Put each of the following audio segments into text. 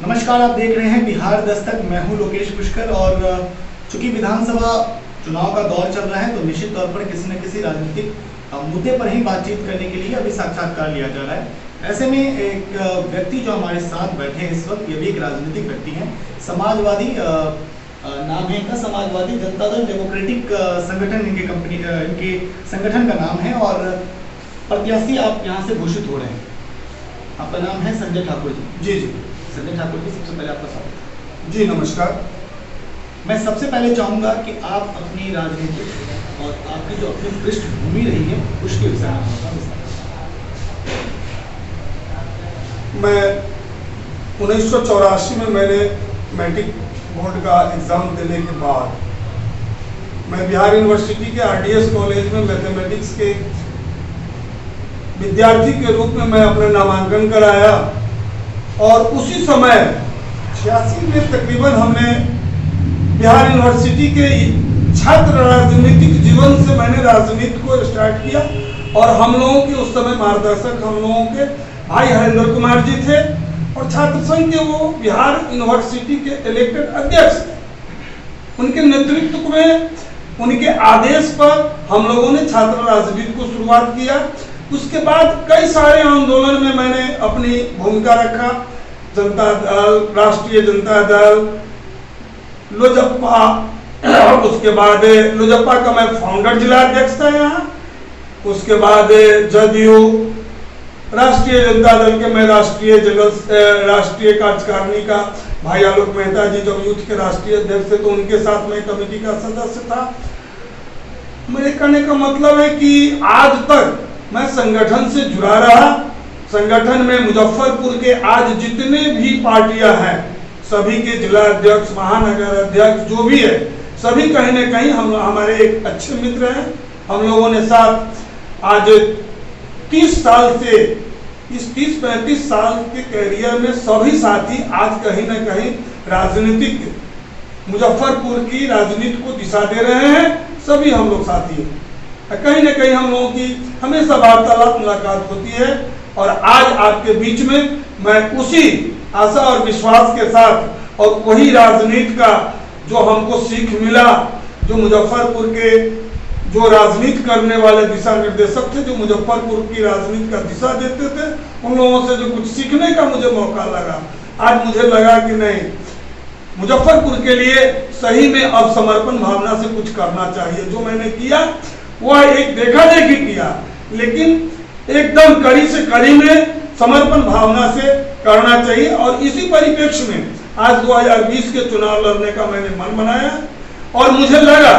नमस्कार, आप देख रहे हैं बिहार दस्तक। मैं हूं लोकेश पुष्कर और चूंकि विधानसभा चुनाव का दौर चल रहा है तो निश्चित तौर पर किसी न किसी राजनीतिक मुद्दे पर ही बातचीत करने के लिए अभी साक्षात्कार लिया जा रहा है। ऐसे में एक व्यक्ति जो हमारे साथ बैठे हैं इस वक्त, ये भी एक राजनीतिक व्यक्ति हैं। समाजवादी नाम है इनका, समाजवादी जनता दल डेमोक्रेटिक संगठन इनके संगठन का नाम है और प्रत्याशी आप यहाँ से घोषित हो रहे हैं। आपका नाम है संजय ठाकुर जी। जी जी, संजय ठाकुर जी, सबसे पहले आपका स्वागत जी नमस्कार। मैं सबसे पहले चाहूँगा कि आप अपनी राजनीति और आपकी जो अपनी पृष्ठभूमि रही है उसके विषय में। मैं 1984 में मैंने मैट्रिक बोर्ड का एग्ज़ाम देने के बाद मैं बिहार यूनिवर्सिटी के RDS कॉलेज में मैथमेटिक्स के विद्यार्थी के रूप में मैं अपना नामांकन कराया और उसी समय 86 में तकरीबन हमने बिहार यूनिवर्सिटी के छात्र राजनीतिक जीवन से मैंने राजनीति को स्टार्ट किया और हम लोगों के उस समय मार्गदर्शक हम लोगों के भाई हरेंद्र कुमार जी थे और छात्र संघ के वो बिहार यूनिवर्सिटी के इलेक्टेड अध्यक्ष। उनके नेतृत्व में, उनके आदेश पर हम लोगों ने छात्र राजनीति को शुरुआत किया। उसके बाद कई सारे आंदोलन में मैंने अपनी भूमिका रखा। जनता दल, राष्ट्रीय जनता दल, लोजप्पा, उसके बाद लोजप्पा का मैं फाउंडर जिला अध्यक्ष था यहाँ। उसके बाद जदयू, राष्ट्रीय जनता दल के मैं राष्ट्रीय कार्यकारिणी का भाई आलोक मेहता जी जब यूथ के राष्ट्रीय अध्यक्ष थे तो उनके साथ में कमेटी का सदस्य था। मेरे कहने का मतलब है कि आज तक मैं संगठन से जुड़ा रहा। संगठन में मुजफ्फरपुर के आज जितने भी पार्टियां हैं सभी के जिला अध्यक्ष, महानगर अध्यक्ष जो भी है, सभी कहीं न कहीं हम हमारे एक अच्छे मित्र हैं। हम लोगों ने साथ आज 30 साल से इस 30-35 साल के कैरियर में सभी साथी आज कहीं न कहीं राजनीतिक मुजफ्फरपुर की राजनीति को दिशा दे रहे हैं। सभी हम लोग साथी हैं। कहीं न कहीं हम लोगों की हमेशा वार्तालाप मुलाकात होती है और आज आपके बीच में मैं उसी आशा और विश्वास के साथ और वही राजनीति का जो हमको सीख मिला, जो मुजफ्फरपुर के जो राजनीति करने वाले दिशा निर्देशक थे, जो मुजफ्फरपुर की राजनीति का दिशा देते थे, उन लोगों से जो कुछ सीखने का मुझे मौका लगा, आज मुझे लगा कि नहीं, मुजफ्फरपुर के लिए सही में अब समर्पण भावना से कुछ करना चाहिए। जो मैंने किया वह एक देखा देखी किया, लेकिन एकदम कड़ी से कड़ी में समर्पण भावना से करना चाहिए। और इसी परिप्रेक्ष्य में आज 2020 के चुनाव लड़ने का मैंने मन बनाया और मुझे लगा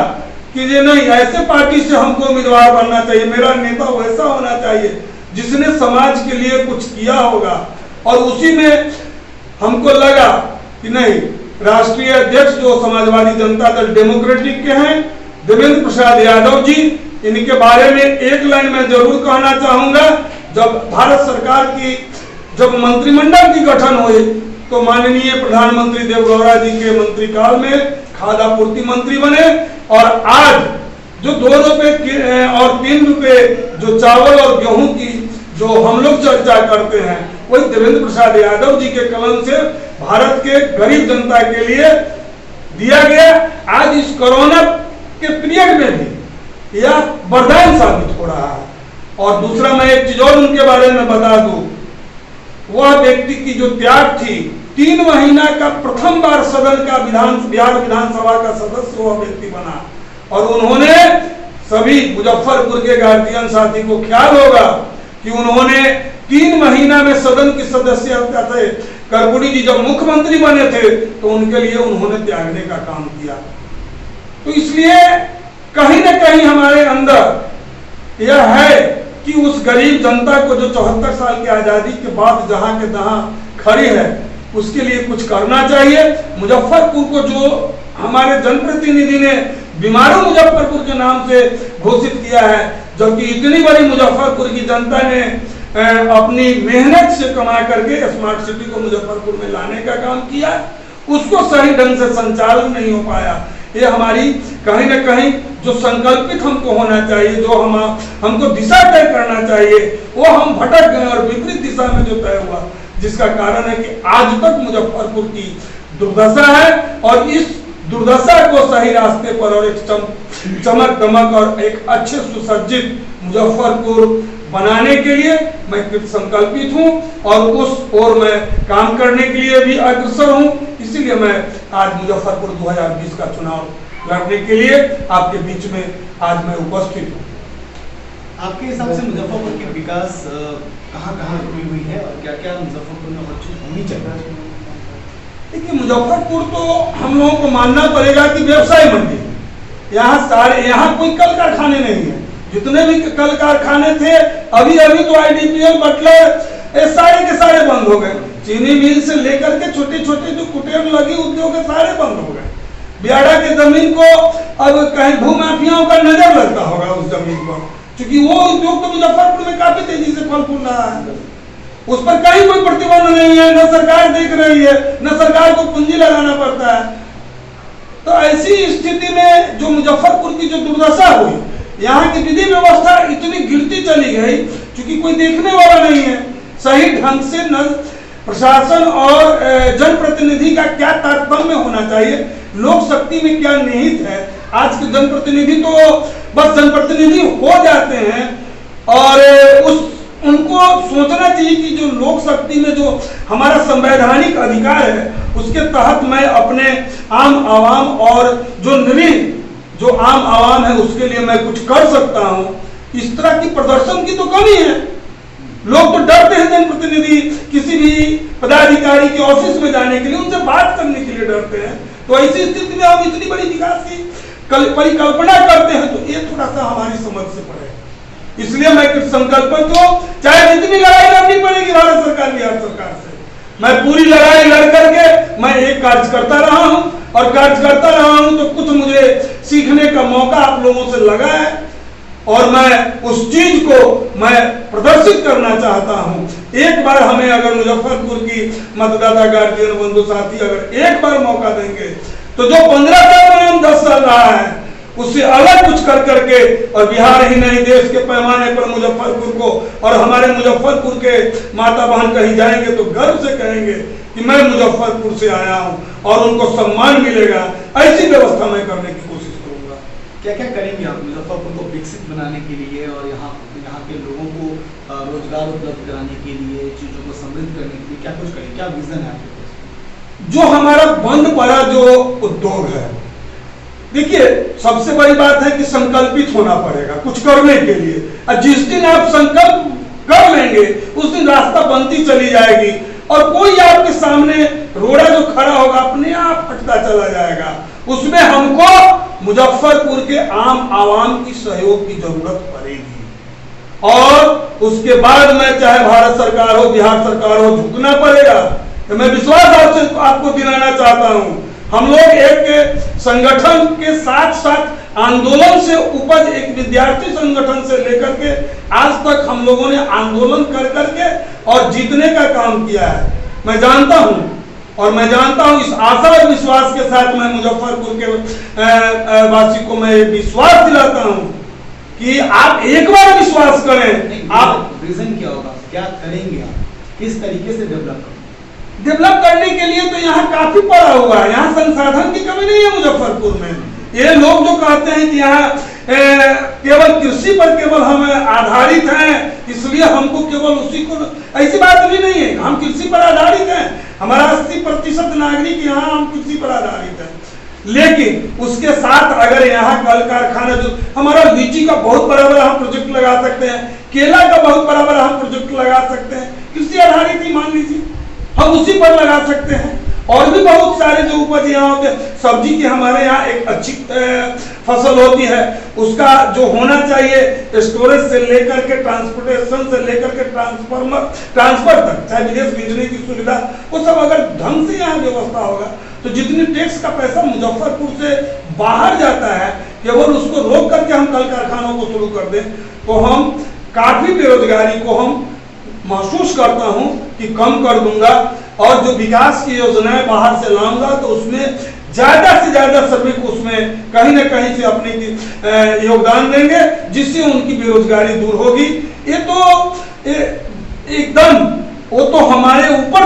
कि ये नहीं, ऐसे पार्टी से हमको उम्मीदवार बनना चाहिए। मेरा नेता वैसा होना चाहिए जिसने समाज के लिए कुछ किया होगा। और उसी में हमको लगा कि नहीं, राष्ट्रीय अध्यक्ष जो समाजवादी जनता दल डेमोक्रेटिक के हैं, देवेंद्र प्रसाद यादव जी, इनके बारे में एक लाइन में जरूर कहना चाहूंगा। जब भारत सरकार की जब मंत्रिमंडल की गठन हुई तो माननीय प्रधानमंत्री देवगौड़ा जी के मंत्रिकाल में खाद्य आपूर्ति मंत्री बने और आज जो 2 रुपए और 3 रुपए जो चावल और गेहूं की जो हम लोग चर्चा करते हैं, वही देवेंद्र प्रसाद यादव जी के कलम से भारत के गरीब जनता के लिए दिया गया। आज इस कोरोना के पीरियड में भी यह वरदान साबित हो रहा है। और दूसरा मैं एक चीज और उनके बारे में बता दूं, वह व्यक्ति की जो त्याग थी, 3 महीना का प्रथम बार सदन का बिहार विधानसभा का सदस्य वह व्यक्ति बना और उन्होंने सभी मुजफ्फरपुर के गार्जियन साथी को ख्याल होगा कि उन्होंने 3 महीना में सदन की सदस्यता थे। करपुड़ी जी जब मुख्यमंत्री बने थे तो उनके लिए उन्होंने त्यागने का काम किया। तो इसलिए कहीं न कहीं हमारे अंदर यह है कि उस गरीब जनता को जो 74 साल की आजादी के बाद जहां के तहां खड़ी है, उसके लिए कुछ करना चाहिए। मुजफ्फरपुर को जो हमारे जनप्रतिनिधि ने बीमारू मुजफ्फरपुर के नाम से घोषित किया है, जबकि इतनी बड़ी मुजफ्फरपुर की जनता ने अपनी मेहनत से कमा करके स्मार्ट सिटी को मुजफ्फरपुर में लाने का काम किया, उसको सही ढंग से संचालन नहीं हो पाया। ये हमारी कहीं न कहीं जो संकल्पित हमको होना चाहिए, जो हमको दिशा तय करना चाहिए, वो हम भटक गए और विपरीत दिशा में जो तय हुआ, जिसका कारण है कि आज तक मुजफ्फरपुर की दुर्दशा है। और इस दुर्दशा को सही रास्ते पर और एक चमक दमक और एक अच्छे सुसज्जित मुजफ्फरपुर बनाने के लिए मैं संकल्पित हूं और उस ओर मैं काम करने के लिए भी अग्रसर हूं। इसीलिए मैं आज मुजफ्फरपुर 2020 का चुनाव लड़ने के लिए आपके बीच में आज मैं उपस्थित हूं। आपके हिसाब से मुजफ्फरपुर की विकास कहाँ रुकी हुई है और क्या क्या मुजफ्फरपुर में और चीज होनी चाहिए? देखिए, मुजफ्फरपुर तो हम लोगों को मानना पड़ेगा कि व्यवसाय मंडी है। यहाँ कोई कल कारखाने नहीं है। जितने भी कल कारखाने थे अभी तो IDPL, बटलर सारे के सारे बंद हो गए। चीनी मिल से लेकर के छोटे छोटे जो कुटीर लगी उद्योग है सारे बंद हो गए। बियाड़ा के जमीन को अब कहीं भूमाफियाओं का नजर लगता होगा उस जमीन पर, क्योंकि वो उद्योग तो मुजफ्फरपुर में काफी तेजी से फल फूल रहा है। उस पर कहीं कोई प्रतिबंध नहीं है, न सरकार देख रही है, न सरकार को पूंजी लगाना पड़ता है। तो ऐसी स्थिति में जो मुजफ्फरपुर की जो दुर्दशा हुई, यहाँ की विधि व्यवस्था इतनी गिरती चली गई क्योंकि कोई देखने वाला नहीं है। सही ढंग से न प्रशासन और जनप्रतिनिधि का क्या तारतम्य होना चाहिए, लोक शक्ति में क्या निहित है। आज के जनप्रतिनिधि तो बस जनप्रतिनिधि हो जाते हैं और उनको सोचना चाहिए कि जो लोक शक्ति में जो हमारा संवैधानिक अधिकार है उसके तहत मैं अपने आम आवाम और जो निरीह जो आम आवाम है उसके लिए मैं कुछ कर सकता हूं। इस तरह की प्रदर्शन की तो कमी है। लोग तो डरते हैं जनप्रतिनिधि किसी भी पदाधिकारी के ऑफिस में जाने के लिए, उनसे बात करने के लिए डरते हैं। तो ऐसी स्थिति में हम इतनी बड़ी विकास की परिकल्पना करते हैं तो ये थोड़ा सा हमारी समझ से परे। इसलिए मैं कुछ संकल्पित हूं, चाहे जितनी लड़ाई लड़नी पड़ेगी भारत सरकार बिहार सरकार से, मैं पूरी लड़ाई लड़ करके मैं एक कार्य करता रहा हूं और कार्य करता रहा हूं तो कुछ मुझे सीखने का मौका आप लोगों से लगा है और मैं उस चीज को मैं प्रदर्शित करना चाहता हूं। एक बार हमें अगर मुजफ्फरपुर की मतदाता गार्जियन बंधु साथी अगर एक बार मौका देंगे तो जो 15 साल में हम 10 साल रहा है उससे अलग कुछ कर करके और बिहार ही नहीं देश के पैमाने पर मुजफ्फरपुर को और हमारे मुजफ्फरपुर के माता बहन कहीं जाएंगे तो गर्व से कहेंगे कि मैं मुजफ्फरपुर से आया हूं और उनको सम्मान मिलेगा। ऐसी व्यवस्था मैं करने की कोशिश करूंगा। क्या क्या करेंगे आप मुजफ्फरपुर को विकसित बनाने के लिए और यहाँ के लोगों को रोजगार उपलब्ध कराने के लिए, चीजों को समृद्ध करने के लिए क्या कुछ करेंगे? क्या विजन है आपके पास? जो हमारा बंद पड़ा जो उद्योग है, देखिए सबसे बड़ी बात है कि संकल्पित होना पड़ेगा कुछ करने के लिए। और जिस दिन आप संकल्प कर लेंगे उस दिन रास्ता बनती चली जाएगी और कोई आपके सामने रोड़ा जो खड़ा होगा अपने आप हटता चला जाएगा। उसमें हमको मुजफ्फरपुर के आम आवाम की सहयोग की जरूरत पड़ेगी और उसके बाद में चाहे भारत सरकार हो बिहार सरकार हो झुकना पड़ेगा। तो मैं विश्वास आपको दिलाना चाहता हूं, हम लोग एक संगठन के साथ साथ आंदोलन से उपज एक विद्यार्थी संगठन से लेकर के आज तक हम लोगों ने आंदोलन कर करके और जीतने का काम किया है। मैं जानता हूं और मैं जानता हूं इस आशा और विश्वास के साथ मैं मुजफ्फरपुर के वासी को मैं विश्वास दिलाता हूं कि आप एक बार विश्वास करें। आप विजन क्या होगा, क्या करेंगे आप, किस तरीके से डेवलप करने के लिए तो यहाँ काफी पड़ा हुआ है। यहाँ संसाधन की कमी नहीं है मुजफ्फरपुर में। ये लोग जो कहते हैं कि यहाँ केवल कृषि पर केवल हम आधारित हैं इसलिए हमको केवल उसी को, ऐसी बात भी नहीं है। हम कृषि पर आधारित हैं, हमारा 80% नागरिक यहाँ हम कृषि पर आधारित हैं। लेकिन उसके साथ अगर यहाँ कल कारखाना जो हमारा लीची का बहुत बड़ा हम प्रोजेक्ट लगा सकते हैं, केला का बहुत बड़ा हम प्रोजेक्ट लगा सकते हैं, कृषि आधारित ही मान लीजिए हम उसी पर लगा सकते हैं। और भी बहुत सारे जो उपज यहाँ होते हैं, सब्जी की हमारे यहाँ एक अच्छी फसल होती है, उसका जो होना चाहिए स्टोरेज से लेकर के ट्रांसपोर्टेशन से लेकर के ट्रांसफर तक चाहे विदेश भेजने की सुविधा, वो सब अगर ढंग से यहाँ व्यवस्था होगा तो जितनी टैक्स का पैसा मुजफ्फरपुर से बाहर जाता है केवल उसको रोक करके हम कल कारखानों को शुरू कर दें तो हम काफी बेरोजगारी को हम महसूस करता हूं कि कम कर दूंगा और जो विकास की योजनाएं बाहर से लाऊंगा तो उसमें ज्यादा से ज्यादा श्रमिक उसमें कहीं ना कहीं से अपने योगदान देंगे जिससे उनकी बेरोजगारी दूर होगी। ये तो एकदम वो तो हमारे ऊपर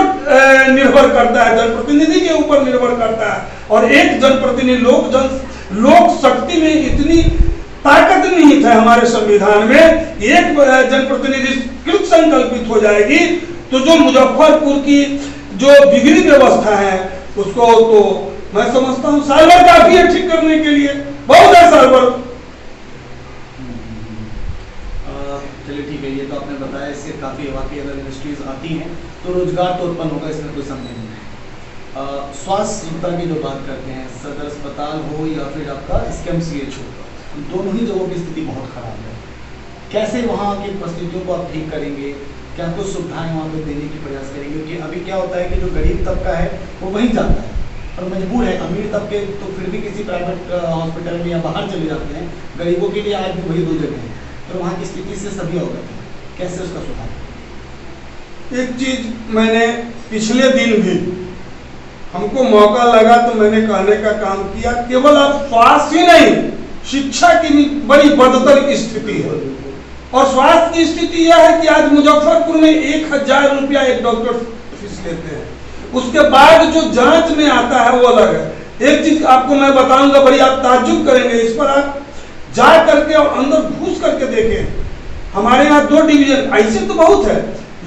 निर्भर करता है, जनप्रतिनिधि के ऊपर निर्भर करता है। और एक जनप्रतिनिधि लोक शक्ति में इतनी ताकत नहीं है हमारे संविधान में, एक जनप्रतिनिधि कृत संकल्पित हो जाएगी तो जो मुजफ्फरपुर की जो बिगड़ी व्यवस्था है उसको तो मैं समझता हूँ साल भर काफी है ठीक करने के लिए, बहुत है साल भर। चलिए ठीक है, ये तो आपने बताया, इससे काफी वाकई अगर इंडस्ट्रीज आती हैं तो रोजगार तो उत्पन्न होगा, इसमें कोई संदेह नहीं है। स्वास्थ्य सुविधा की जो बात करते हैं, सदर अस्पताल हो या फिर आपका SKMCH हो, दोनों ही जगहों की स्थिति बहुत खराब है। कैसे वहाँ की परिस्थितियों को आप ठीक करेंगे, क्या कुछ सुविधाएं वहाँ पे देने की प्रयास करेंगे? क्योंकि अभी क्या होता है कि जो गरीब तबका है वो वहीं जाता है और मजबूर है, अमीर तबके तो फिर भी किसी प्राइवेट हॉस्पिटल में या बाहर चले जाते हैं, गरीबों के लिए आज भी वही दो जगह हैं, तो वहाँ की स्थिति से सभी अवगत हैं, कैसे उसका सुधार? एक चीज मैंने पिछले दिन भी हमको मौका लगा तो मैंने कहने का काम किया, केवल अब स्वास्थ्य ही नहीं, शिक्षा की भी बड़ी बदतर स्थिति है। और स्वास्थ्य की स्थिति यह है कि आज मुजफ्फरपुर में 1000 रुपया एक डॉक्टर फीस लेते हैं, उसके बाद जो जांच में आता है वो अलग है। एक चीज आपको मैं बताऊंगा, बड़ी आप ताज्जुब करेंगे, इस पर आप जा करके और अंदर घुस करके देखें। हमारे यहाँ 2 डिवीजन, ऐसे तो बहुत है,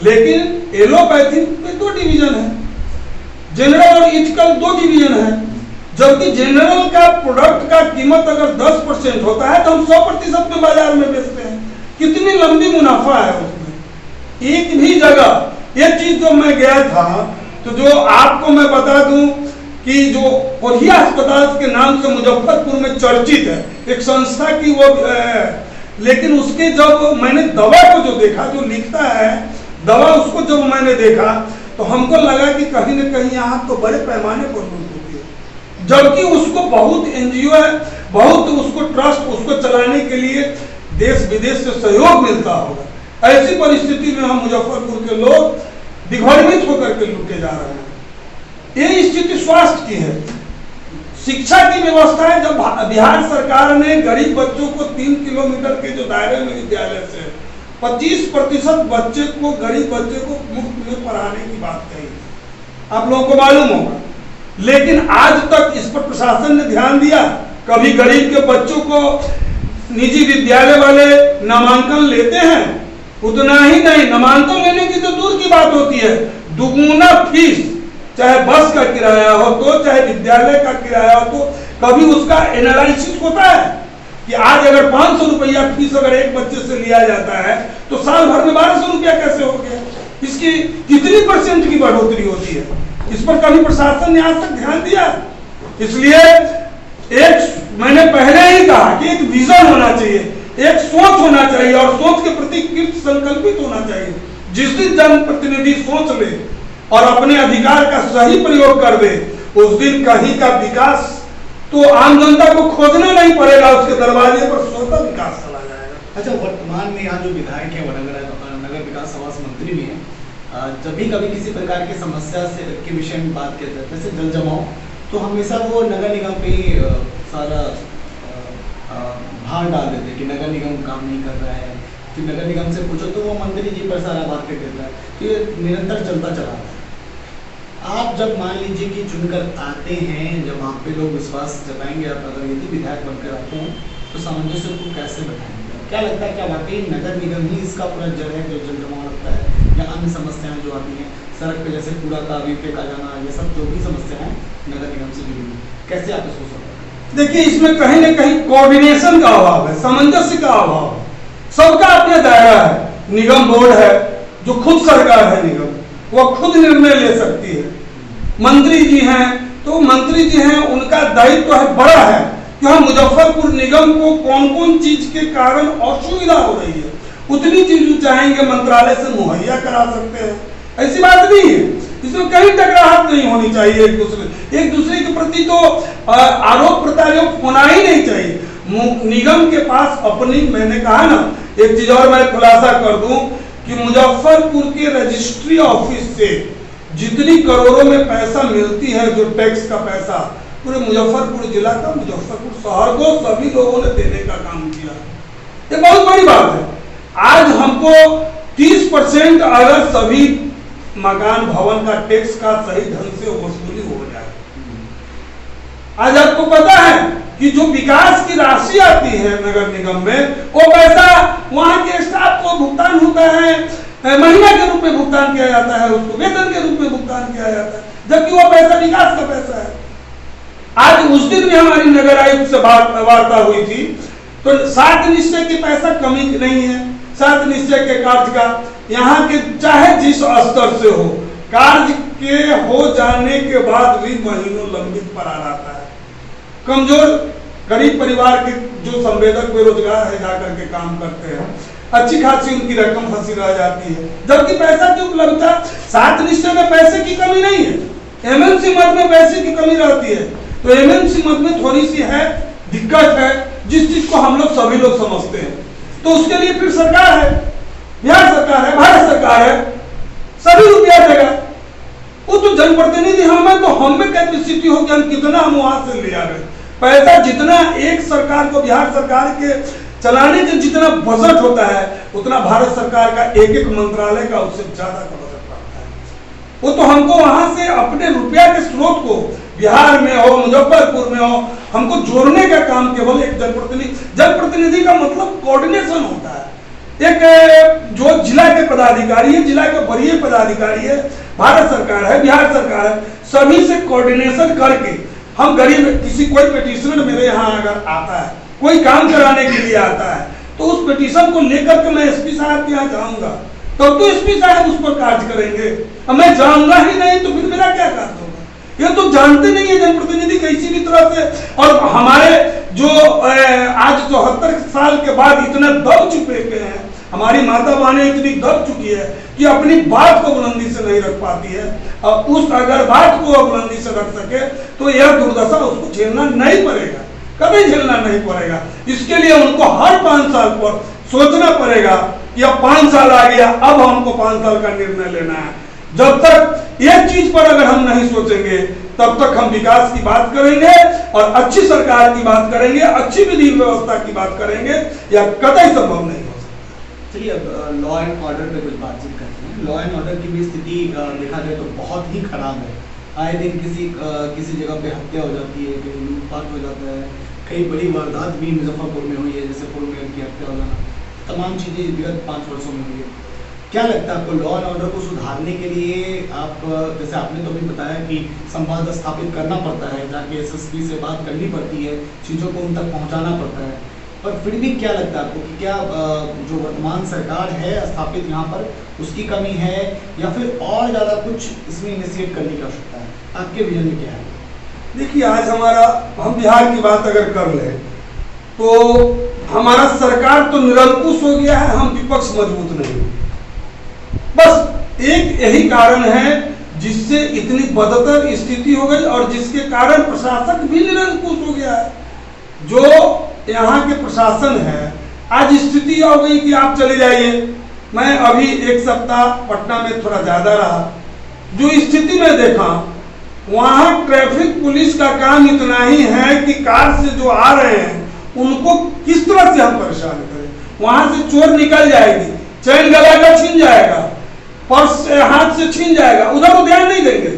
लेकिन एलोपैथी में 2 डिवीजन है, जनरल और इथिकल 2 डिवीजन है। जबकि जनरल का प्रोडक्ट का कीमत अगर 10% होता है तो हम 100% में बाजार में बेचते हैं। कितनी लंबी मुनाफा है उसमें। एक भी जगह ये चीज जो मैं गया था, तो जो आपको मैं बता दूं कि जो कोढ़िया अस्पताल के नाम से मुजफ्फरपुर में चर्चित है, एक संस्था की वो लेकिन उसके जब मैंने दवा को जो देखा, जो लिखता है दवा, उसको जब मैंने देखा तो हमको लगा कि कहीं न कहीं यहाँ तो बड़े पैमाने पर लूट होती है, जबकि उसको बहुत NGO है, बहुत उसको ट्रस्ट, उसको चलाने के लिए देश विदेश से सहयोग मिलता होगा। ऐसी परिस्थिति में हम मुजफ्फरपुर के लोग दिग्भ्रमित होकर के लूटे जा रहे हैं। ये स्थिति स्वास्थ्य की है। शिक्षा की व्यवस्था है, जब बिहार सरकार ने गरीब बच्चों को 3 किलोमीटर के जो दायरे में विद्यालय से 25% बच्चे को, गरीब बच्चे को मुफ्त में पढ़ाने की बात कही, आप लोगों को मालूम होगा, लेकिन आज तक इस पर प्रशासन ने ध्यान दिया? कभी गरीब के बच्चों को निजी विद्यालय वाले नामांकन लेते हैं? उतना ही नहीं, नामांकन लेने की तो दूर की बात होती है, दुगुना फीस, चाहे बस का किराया हो तो, चाहे विद्यालय का किराया हो तो, कभी उसका एनालिसिस होता है कि आज अगर 500 रुपया फीस अगर एक बच्चे से लिया जाता है तो साल भर में 1200 रुपया कैसे हो गया? इसकी कितनी % की बढ़ोतरी होती है? इस पर कभी प्रशासन ने आज तक ध्यान दिया? इसलिए एक मैंने पहले ही कहा कि एक विजन होना चाहिए, एक सोच होना चाहिए और सोच के प्रति कृत संकल्पित होना चाहिए। जिस दिन जनप्रतिनिधि सोच ले और अपने अधिकार का सही प्रयोग कर दे, उस दिन कहीं का विकास तो आम जनता को खोजना नहीं पड़ेगा, उसके दरवाजे पर स्वतः विकास चला जाएगा। अच्छा, वर्तमान में यहाँ जो विधायक है, नगर विकास आवास मंत्री भी है, जब भी कभी किसी प्रकार की समस्या से के विषय में बात करते हैं, जैसे जल जमाव, तो हमेशा वो नगर निगम पे ही सारा भार डाल देते कि नगर निगम काम नहीं कर रहा है, फिर नगर निगम से पूछो तो वो मंत्री जी पर सारा बात कर देता है, तो ये निरंतर चलता चला है। आप जब मान लीजिए कि चुनकर आते हैं, जब वहाँ पे लोग विश्वास जताएंगे, आप अगर यदि विधायक बनकर आते हैं तो सामंजस्य को कैसे बैठाएंगे? क्या लगता है, क्या वाकई नगर निगम ही इसका पूरा जड़ है जो जल जमाव लगता है, या अन्य समस्याएं जो आती हैं सड़क पे, जैसे कूड़ा का अभी फेंका जाना, ये सब जो भी समस्याएं नगर निगम से जुड़ी हुई, कैसे आप इसको सोचते हैं? देखिए, इसमें कहीं न कहीं कोऑर्डिनेशन का अभाव है, सामंजस्य का अभाव है। सबका अपना दायरा है। निगम बोर्ड है जो खुद सरकार है, निगम वो खुद निर्णय ले सकती है। मंत्री जी हैं तो मंत्री जी हैं, उनका दायित्व है, बड़ा है कि हम मुजफ्फरपुर निगम को कौन कौन चीज के कारण असुविधा हो रही है, उतनी चीज चाहेंगे मंत्रालय से मुहैया करा सकते हैं। ऐसी बात नहीं है, इसमें कहीं टकराहट नहीं होनी चाहिए। एक दूसरे के प्रति तो आरोप प्रत्यारोप होना ही नहीं चाहिए। निगम के पास अपनी, मैंने कहा ना, एक चीज और मैं खुलासा कर दूं कि मुजफ्फरपुर के रजिस्ट्री ऑफिस से जितनी करोड़ों में पैसा मिलती है, जो टैक्स का पैसा, पूरे मुजफ्फरपुर जिला का, मुजफ्फरपुर शहर को सभी लोगों ने देने का काम किया। ये बहुत बड़ी बात है। आज हमको 30% अगर सभी मकान भवन का टैक्स का सही ढंग से वसूली हो जाए। आज आपको पता है कि जो विकास की राशि आती है नगर निगम में, वो पैसा वहां के स्टाफ को भुगतान होता है, महीना के रूप में भुगतान किया जाता है, उसको वेतन के रूप में भुगतान किया जाता है, जबकि वो पैसा विकास का पैसा है। आज उस दिन भी हमारी नगर आयुक्त से वार्ता हुई थी, तो 7 निश्चय के पैसा कमी नहीं है। 7 निश्चय के कार्य का यहाँ के चाहे जिस स्तर से हो, कार्य के हो जाने के बाद भी महीनों लंबित पड़ा रहता है। कमजोर गरीब परिवार के जो संवेदक बेरोजगार है जाकर के काम करते हैं, अच्छी खासी उनकी रकम फंसी रह जाती है, जबकि पैसा की उपलब्धता 7 निश्चय में पैसे की कमी नहीं है। एमएनसी मद में पैसे की कमी रहती है, तो एमएनसी मद में थोड़ी सी है दिक्कत है, जिस चीज को हम लोग सभी लोग समझते हैं। तो उसके लिए फिर सरकार है, बिहार सरकार है, भारत सरकार है, सभी रुपया देगा। वो तो जनप्रतिनिधि हमें, तो हमें कैपेसिटी हो कि हम कितना हम वहां से ले आ रहे। पैसा जितना एक सरकार को, बिहार सरकार के चलाने के जितना बजट होता है, उतना भारत सरकार का एक मंत्रालय का उससे ज्यादा का बजट पड़ता है। वो तो हमको वहां से अपने रुपया के स्रोत को, बिहार में हो, मुजफ्फरपुर में हो, हमको जोड़ने का काम केवल एक जनप्रतिनिधि का मतलब कोऑर्डिनेशन होता है। एक जो जिला के पदाधिकारी है, जिला के वरीय पदाधिकारी है, भारत सरकार है, बिहार सरकार है, सभी से कोऑर्डिनेशन करके हम गरीब किसी कोई पिटीशनर मेरे यहाँ अगर आता है, कोई काम कराने के लिए आता है, तो उस पिटीशन को लेकर के मैं एसपी साहब के यहाँ जाऊंगा, तब तो एसपी साहब उस पर कार्य करेंगे। अब मैं जाऊंगा ही नहीं तो फिर मेरा क्या कार्य होगा? ये तो जानते नहीं है जनप्रतिनिधि किसी भी तरह से। और हमारे जो आज 74 साल के बाद इतना दब चुके हैं, हमारी माता बहनें इतनी दब चुकी है कि अपनी बात को बुलंदी से नहीं रख पाती है। अब उस अगर बात को बुलंदी से रख सके तो यह दुर्दशा उसको झेलना नहीं पड़ेगा, कभी झेलना नहीं पड़ेगा। इसके लिए उनको हर 5 साल पर सोचना पड़ेगा कि अब 5 साल आ गया, अब हमको 5 साल का निर्णय लेना है। जब तक एक चीज पर अगर हम नहीं सोचेंगे, तब तक हम विकास की बात करेंगे और अच्छी सरकार की बात करेंगे, अच्छी विधि व्यवस्था की बात करेंगे, यह कतई संभव नहीं हो सकता। चलिए अब लॉ एंड ऑर्डर पे कुछ बातचीत करते हैं। लॉ एंड ऑर्डर की भी स्थिति देखा जाए तो बहुत ही खराब है। आए दिन किसी जगह पे हत्या हो जाती है, कहीं लूटपाट हो जाता है, कई बड़ी वारदात भी मुजफ्फरपुर में हुई है, जैसे पुलमेर की हत्या हो जाना, तमाम चीज़ें विगत 5 वर्षों में हुई है। क्या लगता है आपको लॉ एंड ऑर्डर को सुधारने के लिए? आप जैसे आपने तो भी बताया कि संवाद स्थापित करना पड़ता है, जाके एसएसपी से बात करनी पड़ती है, चीज़ों को उन तक पहुंचाना पड़ता है, पर फिर भी क्या लगता है आपको कि क्या जो वर्तमान सरकार है स्थापित यहाँ पर, उसकी कमी है या फिर और ज़्यादा कुछ इसमें इनिशिएट करने की आवश्यकता है? आपके विजन में क्या है? देखिए, आज हम बिहार की बात अगर कर लें तो हमारा सरकार तो निरंकुश हो गया है, हम विपक्ष मजबूत नहीं। बस एक यही कारण है जिससे इतनी बदतर स्थिति हो गई और जिसके कारण प्रशासक भी निरंकुश हो गया है। जो यहाँ के प्रशासन है, आज स्थिति हो गई कि आप चले जाइए। मैं अभी 1 सप्ताह पटना में थोड़ा ज्यादा रहा, जो स्थिति में देखा वहाँ ट्रैफिक पुलिस का काम इतना ही है कि कार से जो आ रहे हैं उनको किस तरह से हम परेशान करें। वहां से चोर निकल जाएगी, चैन गला का छीन जाएगा, पर्स हाथ से छीन जाएगा, उधर वो ध्यान नहीं देंगे।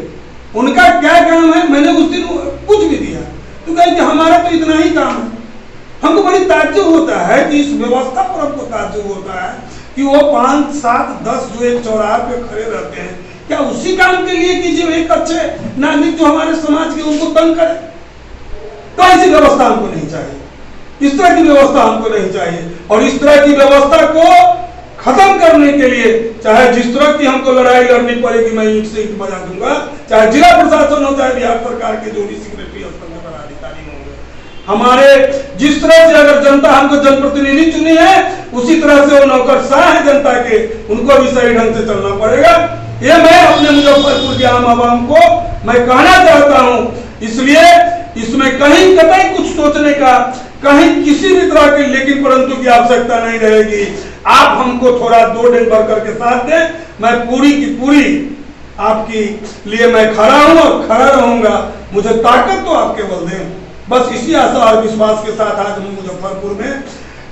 उनका क्या काम है? मैंने उस दिन कुछ भी दिया तो कहेंगे हमारा तो इतना ही काम है। हमको बड़ी ताज्जुब होता है कि इस व्यवस्था पर हमको ताज्जुब होता है कि वो 5, 7, 10 जो एक चौराहे पे खड़े रहते हैं, क्या उसी काम के लिए कि जो एक अच्छे नागरिक जो हमारे समाज के उनको तंग करे? तो ऐसी व्यवस्था हमको नहीं चाहिए, इस तरह की व्यवस्था हमको नहीं चाहिए। और इस तरह की व्यवस्था को खत्म करने के लिए चाहे जिस तरह की हमको लड़ाई लड़नी पड़ेगी, मैं ईंट से ईंट बजा दूंगा, चाहे जिला प्रशासन हो, चाहे बिहार सरकार के जो भी सेक्रेटरी स्तर के पदाधिकारी होंगे। हमारे जिस तरह से अगर जनता हमको जनप्रतिनिधि चुनी है, उसी तरह से वो नौकरशाह है जनता के, उनको भी सही ढंग से चलना पड़ेगा। ये मैं अपने मुजफ्फरपुर के आम आवाम को मैं कहना चाहता हूँ। इसलिए इसमें कहीं कतई कुछ सोचने का, कहीं किसी भी तरह की लेकिन परंतु की आवश्यकता नहीं रहेगी। आप हमको थोड़ा 2 दिन बढ़ करके साथ दें, मैं पूरी की पूरी आपकी लिए मैं खड़ा हूं और खड़ा रहूंगा। मुझे ताकत तो आप केवल दें, बस इसी आशा और विश्वास के साथ आज हम मुजफ्फरपुर में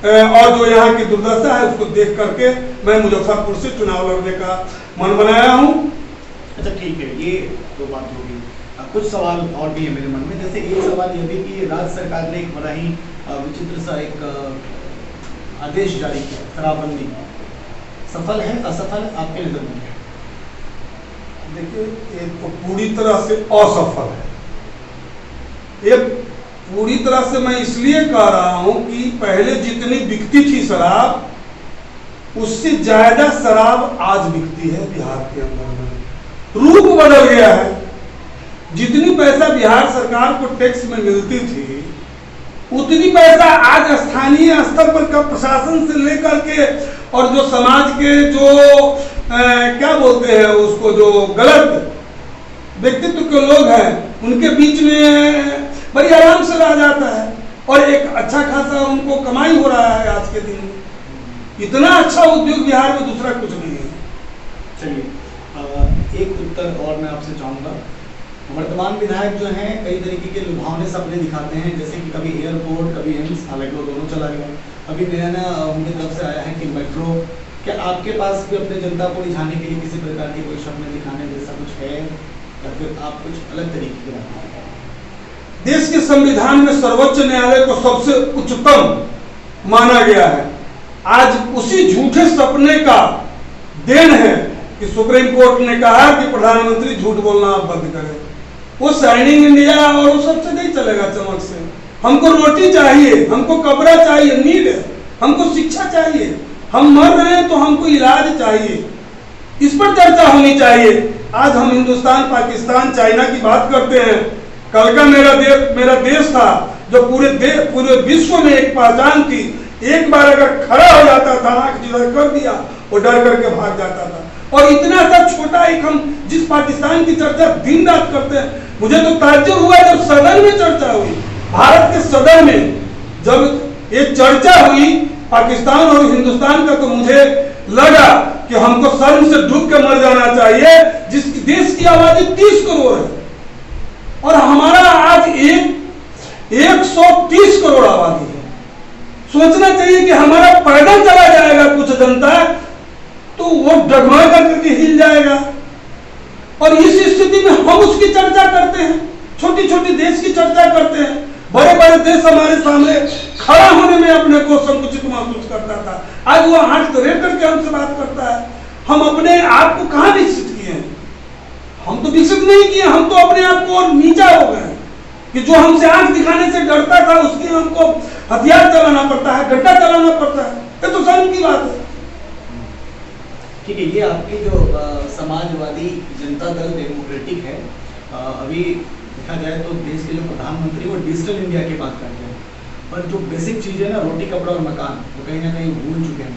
और जो यहाँ की दुर्दशा है उसको देख करके मैं मुजफ्फरपुर से चुनाव लड़ने का मन बनाया हूँ। अच्छा ठीक है, ये तो बात होगी। कुछ सवाल और भी है मेरे मन में, जैसे एक सवाल ये भी कि राज्य सरकार ने एक बड़ा ही विचित्र सा एक आदेश जारी किया, शराबबंदी सफल है असफल आपके नजर में? देखिए, ये तो पूरी तरह से असफल है। ये पूरी तरह से मैं इसलिए कह रहा हूं कि पहले जितनी बिकती थी शराब, उससे ज्यादा शराब आज बिकती है बिहार के अंदर में। रूप बदल गया है। जितनी पैसा बिहार सरकार को टैक्स में मिलती थी, उतनी पैसा आज स्थानीय स्तर पर का प्रशासन से लेकर के और जो समाज के जो क्या बोलते हैं उसको, जो गलत व्यक्तित्व के लोग हैं, उनके बीच में बड़ी आराम से रह जाता है और एक अच्छा खासा उनको कमाई हो रहा है आज के दिन में। इतना अच्छा उद्योग बिहार में दूसरा कुछ नहीं है। चलिए, एक उत्तर और मैं आपसे चाहूँगा। वर्तमान विधायक जो हैं कई तरीके के लुभावने सपने दिखाते हैं, जैसे कि कभी एयरपोर्ट, कभी एम्स, हालांकि वो दोनों चला गया। अभी नया उनकी तरफ से आया है कि मेट्रो। क्या आपके पास भी अपने जनता को रिझाने के लिए किसी प्रकार के कोई सपने दिखाने जैसा कुछ है, या फिर आप कुछ अलग तरीके के रखना है? देश के संविधान में सर्वोच्च न्यायालय को सबसे उच्चतम माना गया है। आज उसी झूठे सपने का देन है कि सुप्रीम कोर्ट ने कहा कि प्रधानमंत्री झूठ बोलना आप बंद करें। वो शाइनिंग इंडिया और वो सबसे नहीं चलेगा, चमक से। हमको रोटी चाहिए, हमको कपड़ा चाहिए, नीड है, हमको शिक्षा चाहिए, हम मर रहे हैं तो हमको इलाज चाहिए। इस पर चर्चा होनी चाहिए। आज हम हिंदुस्तान, पाकिस्तान, चाइना की बात करते हैं। कल का मेरा देश था जो पूरे विश्व में एक पहचान थी। एक बार अगर खड़ा हो जाता था, आंख जिधर कर दिया, वो डर करके भाग जाता था। और इतना सा छोटा एक हम जिस पाकिस्तान की चर्चा दिन रात करते हैं, मुझे तो ताज्जुब हुआ जब सदन में चर्चा हुई, भारत के सदन में जब ये चर्चा हुई पाकिस्तान और हिंदुस्तान का, तो मुझे लगा कि हमको शर्म से डूब के मर जाना चाहिए। जिस देश की आबादी 30 करोड़ है और हमारा आज 130 करोड़ आबादी है। सोचना चाहिए कि हमारा पैदल चला जाएगा कुछ जनता, तो वो डगमगा करके हिल जाएगा। और इस स्थिति में हम उसकी चर्चा करते हैं, छोटी छोटी देश की चर्चा करते हैं। बड़े बड़े देश हमारे सामने खड़ा होने में अपने को संकुचित महसूस करता था, आज वो हाथ रेट करके हमसे बात करता है। हम अपने आप को कहाँ विकसित किए हैं? हम तो विकसित नहीं किए, हम तो अपने आप को और नीचा हो गए कि जो हमसे आंख दिखाने से डरता था उसके हमको हथियार चलाना पड़ता है, डंडा चलाना पड़ता है। ये तो शर्म की बात है। ठीक है, ये आपकी जो समाजवादी जनता दल डेमोक्रेटिक है, अभी देखा जाए तो देश के जो प्रधानमंत्री वो डिजिटल इंडिया की बात करते हैं, पर जो बेसिक चीज़ें ना, रोटी कपड़ा और मकान, वो कहीं ना कहीं भूल चुके हैं।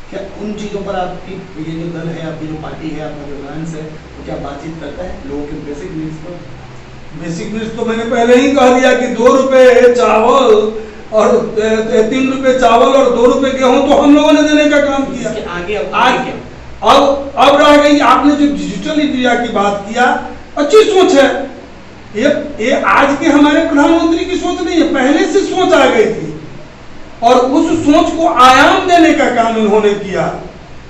क्या उन चीज़ों पर आपकी ये जो दल है, आपकी जो पार्टी है, आपका जो लायंस है, वो क्या बातचीत करता है लोगों के बेसिक नीड्स पर? बेसिक नीड्स तो मैंने पहले ही कह दिया कि 2 रुपए चावल और 3 रुपए चावल और 2 रुपए गेहूं तो हम लोगों ने देने का काम किया। आगे आज अब रह गई, आपने जो डिजिटल इंडिया की बात किया, अच्छी सोच है। ये आज के हमारे प्रधानमंत्री की सोच नहीं है, पहले से सोच आ गई थी और उस सोच को आयाम देने का काम इन्होंने किया।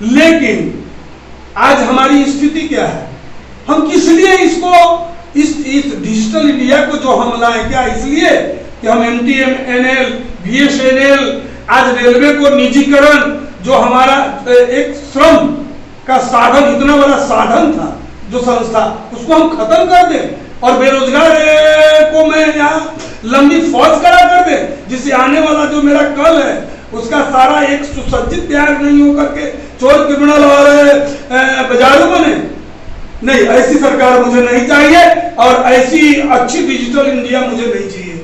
लेकिन आज हमारी स्थिति क्या है? हम किस लिए इसको इस डिजिटल इंडिया को जो हम लाए, क्या इसलिए कि हम MTNL, BSNL, आज रेलवे को निजीकरण, जो हमारा एक श्रम का साधन, इतना बड़ा साधन था जो संस्था, उसको हम खत्म कर दें और बेरोजगार को मैं यहाँ लंबी फौज खड़ा कर दे, जिससे आने वाला जो मेरा कल है उसका सारा एक सुसज्जित तैयार नहीं होकर के चोर क्रिमिनल और बाजारू बने? नहीं, ऐसी सरकार मुझे नहीं चाहिए और ऐसी अच्छी डिजिटल इंडिया मुझे नहीं चाहिए।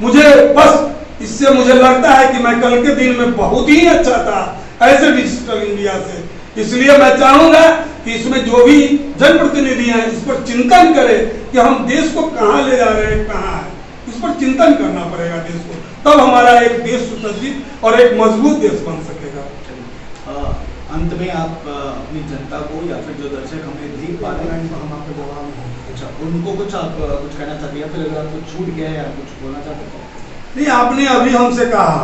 मुझे बस इससे मुझे लगता है कि मैं कल के दिन में बहुत ही अच्छा था ऐसे डिजिटल इंडिया से। इसलिए मैं चाहूंगा कि इसमें जो भी जनप्रतिनिधि हैं इस पर चिंतन करें कि हम देश को कहाँ ले जा रहे हैं, कहाँ है, इस पर चिंतन करना पड़ेगा देश को, तब हमारा एक देश सुसज्जित और एक मजबूत देश बन सकेगा। अंत में आप अपनी जनता को या फिर जो दर्शक हमें देख पा रहे हैं, हम आपको जवाब नहीं, अच्छा उनको कुछ आप कुछ कहना चाहते हैं या फिर अगर आपको छूट गया है या कुछ बोलना चाहते हैं? नहीं, आपने अभी हमसे कहा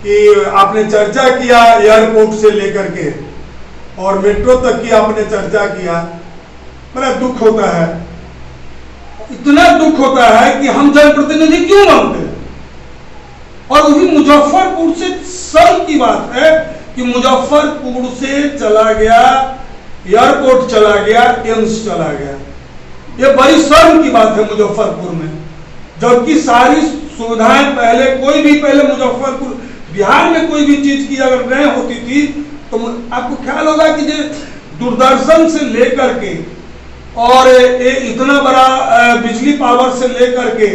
कि आपने चर्चा किया एयरपोर्ट से लेकर के और मेट्रो तक की आपने चर्चा किया। बड़ा दुख होता है, इतना दुख होता है कि हम जनप्रतिनिधि क्यों मांगते हैं। और वही मुजफ्फरपुर से शर्म की बात है कि मुजफ्फरपुर से चला गया, एयरपोर्ट चला गया, एम्स चला गया। ये बड़ी शर्म की बात है मुजफ्फरपुर में, जबकि सारी सुविधाएं पहले मुजफ्फरपुर बिहार में कोई भी चीज की अगर नहीं होती थी तो आपको ख्याल होगा कि जो दूरदर्शन से लेकर के और इतना बड़ा बिजली पावर से लेकर के,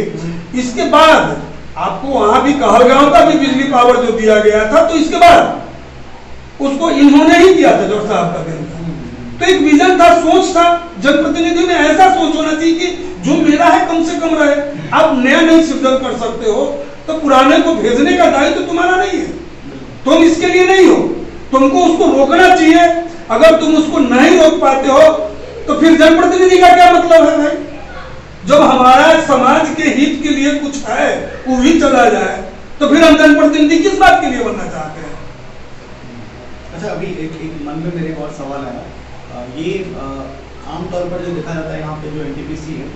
इसके बाद आपको वहां भी कहलगांव का भी बिजली पावर जो दिया गया था, तो इसके बाद उसको इन्होंने ही दिया था जोर साहब का देन था। तो एक विजन था, सोच था, जनप्रतिनिधि में ऐसा सोच होना चाहिए कि जो मेरा है कम से कम रहे। आप नया नहीं सृजन कर सकते हो तो पुराने को भेजने का दायित्व तो तुम्हारा नहीं है, तुम इसके लिए नहीं हो, तुमको उसको रोकना चाहिए। अगर तुम उसको नहीं रोक पाते हो तो फिर जनप्रतिनिधि का क्या मतलब है भाई। जब हमारा समाज के हित के लिए कुछ है वो भी चला जाए तो फिर हम जनप्रतिनिधि किस बात के लिए बनना चाहते हैं। अच्छा, अभी एक मन में मेरे और सवाल आया, ये आमतौर पर जो देखा जाता है यहाँ पे जो एनटीपीसी है,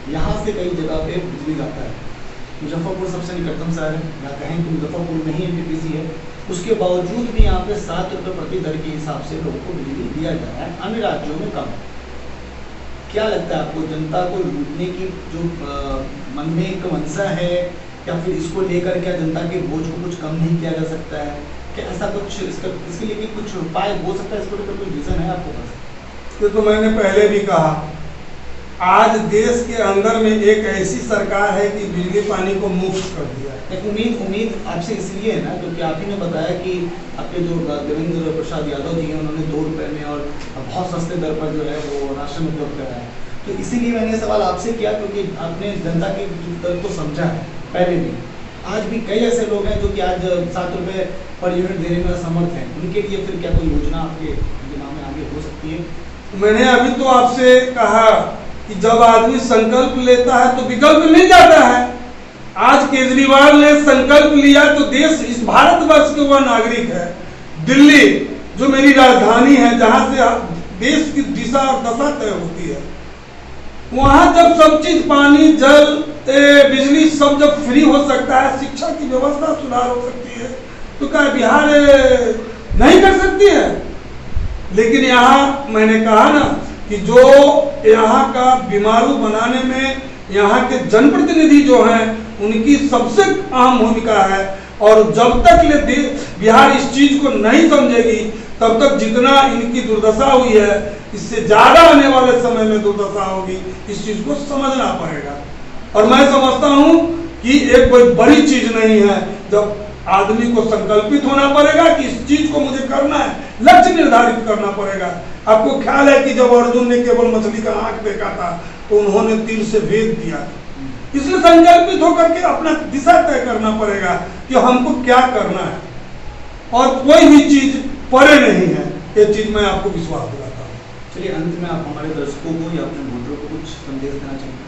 यहाँ से कई जगह पे बिजली जाता है। मुजफ्फरपुर सबसे निकटतम शहर है, या कहें कि मुजफ्फरपुर में ही एनटीपीसी है, उसके बावजूद भी यहाँ पे 7 रुपये प्रति दर के हिसाब से लोगों को बिजली दिया जा रहा है, अन्य राज्यों में कम। क्या लगता है आपको, जनता को लूटने की जो मन में एक मंशा है, या फिर इसको लेकर क्या जनता के बोझ को कुछ कम नहीं किया जा सकता है? क्या ऐसा कुछ इसके लिए कुछ उपाय हो सकता है? इसको लेकर कोई विजन है आपके पास? ये तो मैंने पहले भी कहा, आज देश के अंदर में एक ऐसी सरकार है कि बिजली पानी को मुफ्त कर दिया है। एक उम्मीद आपसे इसलिए है ना, क्योंकि आप ही ने बताया कि आपके जो देवेंद्र प्रसाद यादव जी हैं, उन्होंने 2 रुपये में और बहुत सस्ते दर पर जो है वो राशन उपलब्ध कराया। तो इसीलिए मैंने सवाल आपसे किया, क्योंकि आपने जनता के दर्द को समझा है पहले भी। आज भी कई ऐसे लोग हैं जो कि आज 7 रुपये पर यूनिट देने में असमर्थ हैं, उनके लिए फिर क्या कोई योजना आपके दिमाग में आगे हो सकती है? मैंने अभी तो आपसे कहा कि जब आदमी संकल्प लेता है तो विकल्प मिल जाता है। आज केजरीवाल ने संकल्प लिया तो देश, इस भारतवर्ष के वह नागरिक है। दिल्ली जो मेरी राजधानी है, जहां से देश की दिशा और दशा तय होती है, वहां जब सब चीज पानी, जल, बिजली सब जब फ्री हो सकता है, शिक्षा की व्यवस्था सुधार हो सकती है, तो क्या बिहार नहीं कर सकती है? लेकिन यहाँ मैंने कहा ना कि जो यहाँ का बीमारू बनाने में यहाँ के जनप्रतिनिधि जो हैं उनकी सबसे अहम भूमिका है। और जब तक बिहार इस चीज को नहीं समझेगी तब तक जितना इनकी दुर्दशा हुई है, इससे ज्यादा आने वाले समय में दुर्दशा होगी। इस चीज को समझना पड़ेगा। और मैं समझता हूँ कि एक कोई बड़ी चीज नहीं है जब आदमी को संकल्पित होना पड़ेगा कि इस चीज को मुझे करना है, लक्ष्य निर्धारित करना पड़ेगा। आपको ख्याल है कि जब अर्जुन ने केवल मछली का आंख देखा था तो उन्होंने तीर से भेद दिया, इसलिए संकल्पित होकर के अपना दिशा तय करना पड़ेगा कि हमको क्या करना है, और कोई भी चीज परे नहीं है। ये चीज मैं आपको विश्वास दिलाता हूँ। चलिए, अंत में आप हमारे दर्शकों को या अपने वोटरों को कुछ संदेश देना चाहेंगे?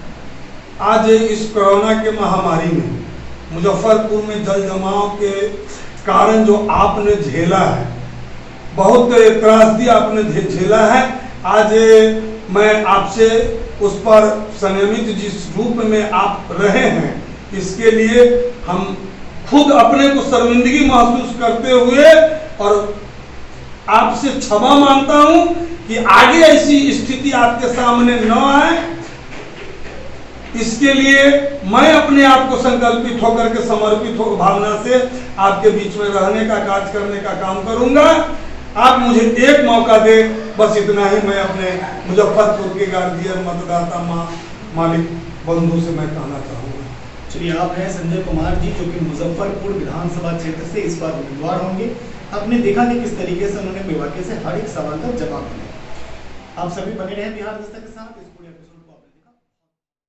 आज इस कोरोना के महामारी में मुजफ्फरपुर में जल जमाव के कारण जो आपने झेला है, बहुत त्रासदी आपने झेला है, आज मैं आपसे उस पर संयमित जिस रूप में आप रहे हैं, इसके लिए हम खुद अपने को शर्मिंदगी महसूस करते हुए और आपसे क्षमा मांगता हूं कि आगे ऐसी स्थिति आपके सामने न आए। इसके लिए मैं अपने आप को संकल्पित होकर के, समर्पित हो भावना से आपके बीच में रहने का, कार्य करने का काम करूंगा। आप मुझे एक मौका दे, बस इतना ही मैं अपने मुजफ्फरपुर के गार्जियन, मतदाता, मालिक बंधु से मैं कहना चाहूँगा। चलिए, आप हैं संजय कुमार जी, जो कि मुजफ्फरपुर विधानसभा क्षेत्र से इस बार उम्मीदवार होंगे। आपने देखा कि किस तरीके से उन्होंने बेवाक्य से हर एक सवाल का जवाब दिया। आप सभी बने रहे बिहार दस्तक के साथ।